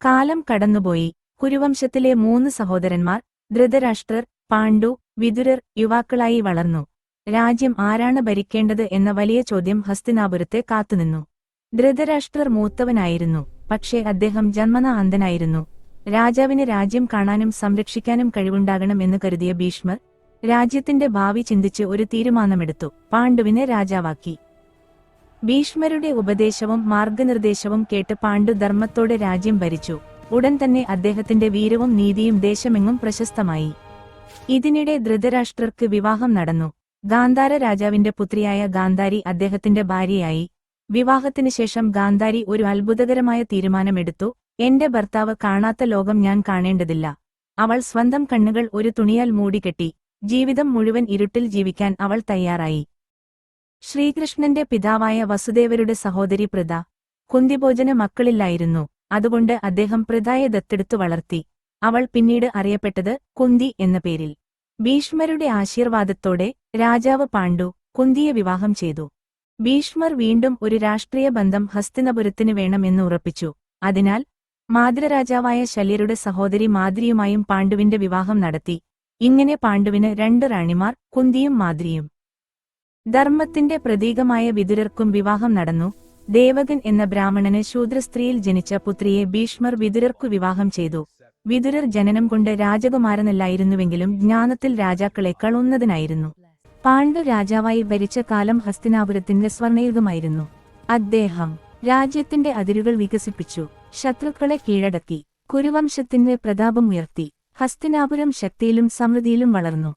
കാലം കടന്നുപോയി. കുരുവംശത്തിലെ 3 സഹോദരന്മാർ ധൃതരാഷ്ട്രർ, പാണ്ഡു, വിതുരർ യുവാക്കളായി വളർന്നു. രാജ്യം ആരാണ് ഭരിക്കേണ്ടത് എന്ന വലിയ ചോദ്യം ഹസ്തിനാപുരത്തെ കാത്തുനിന്നു. ധൃതരാഷ്ട്രർ മൂത്തവനായിരുന്നു, പക്ഷേ അദ്ദേഹം ജന്മനാ അന്ധനായിരുന്നു. രാജാവിന് രാജ്യം കാണാനും സംരക്ഷിക്കാനും കഴിവുണ്ടാകണം എന്ന് കരുതിയ ഭീഷ്മർ രാജ്യത്തിന്റെ ഭാവി ചിന്തിച്ച് ഒരു തീരുമാനമെടുത്തു: പാണ്ഡുവിനെ രാജാവാക്കി. ഭീഷ്മരുടെ ഉപദേശവും മാർഗനിർദ്ദേശവും കേട്ട് പാണ്ഡു ധർമ്മത്തോടെ രാജ്യം ഭരിച്ചു. ഉടൻ തന്നെ അദ്ദേഹത്തിന്റെ വീരവും നീതിയും ദേശമെങ്ങും പ്രശസ്തമായി. ഇതിനിടെ ധൃതരാഷ്ട്രർക്ക് വിവാഹം നടന്നു. ഗാന്ധാര രാജാവിന്റെ പുത്രിയായ ഗാന്ധാരി അദ്ദേഹത്തിന്റെ ഭാര്യയായി. വിവാഹത്തിന് ശേഷം ഗാന്ധാരി ഒരു അത്ഭുതകരമായ തീരുമാനമെടുത്തു: എന്റെ ഭർത്താവ് കാണാത്ത ലോകം ഞാൻ കാണേണ്ടതില്ല. അവൾ സ്വന്തം കണ്ണുകൾ ഒരു തുണിയാൽ മൂടിക്കെട്ടി. ജീവിതം മുഴുവൻ ഇരുട്ടിൽ ജീവിക്കാൻ അവൾ തയ്യാറായി. ശ്രീകൃഷ്ണന്റെ പിതാവായ വസുദേവരുടെ സഹോദരി പൃഥ. കുന്തിഭോജന് മക്കളില്ലായിരുന്നു, അതുകൊണ്ട് അദ്ദേഹം പൃഥയെ ദത്തെടുത്തു വളർത്തി. അവൾ പിന്നീട് അറിയപ്പെട്ടത് കുന്തി എന്ന പേരിൽ. ഭീഷ്മരുടെ ആശീർവാദത്തോടെ രാജാവ് പാണ്ഡു കുന്തിയെ വിവാഹം ചെയ്തു. ഭീഷ്മർ വീണ്ടും ഒരു രാഷ്ട്രീയ ബന്ധം ഹസ്തിനപുരത്തിന് വേണമെന്ന് ഉറപ്പിച്ചു. അതിനാൽ മാദ്രരാജാവായ ശല്യരുടെ സഹോദരി മാദ്രിയുമായും പാണ്ഡുവിന്റെ വിവാഹം നടത്തി. ഇങ്ങനെ പാണ്ഡുവിന് 2 റാണിമാർ, കുന്തിയും മാദ്രിയും. ധർമ്മത്തിന്റെ പ്രതീകമായ വിതുരർക്കും വിവാഹം നടന്നു. ദേവകൻ എന്ന ബ്രാഹ്മണന് ശൂദ്രസ്ത്രീയിൽ ജനിച്ച പുത്രിയെ ഭീഷ്മർ വിതുരർക്കു വിവാഹം ചെയ്തു. വിതുരർ ജനനം കൊണ്ട് രാജകുമാരനല്ലായിരുന്നുവെങ്കിലും ജ്ഞാനത്തിൽ രാജാക്കളെക്കാൾ ഉന്നതനായിരുന്നു. പാണ്ഡു രാജാവായി ഭരിച്ച കാലം ഹസ്തിനാപുരത്തിന്റെ സ്വർണയുഗമായിരുന്നു. അദ്ദേഹം രാജ്യത്തിന്റെ അതിരുകൾ വികസിപ്പിച്ചു, ശത്രുക്കളെ കീഴടക്കി, കുരുവംശത്തിന്റെ പ്രതാപം ഉയർത്തി. ഹസ്തിനാപുരം ശക്തിയിലും സമൃദ്ധിയിലും വളർന്നു.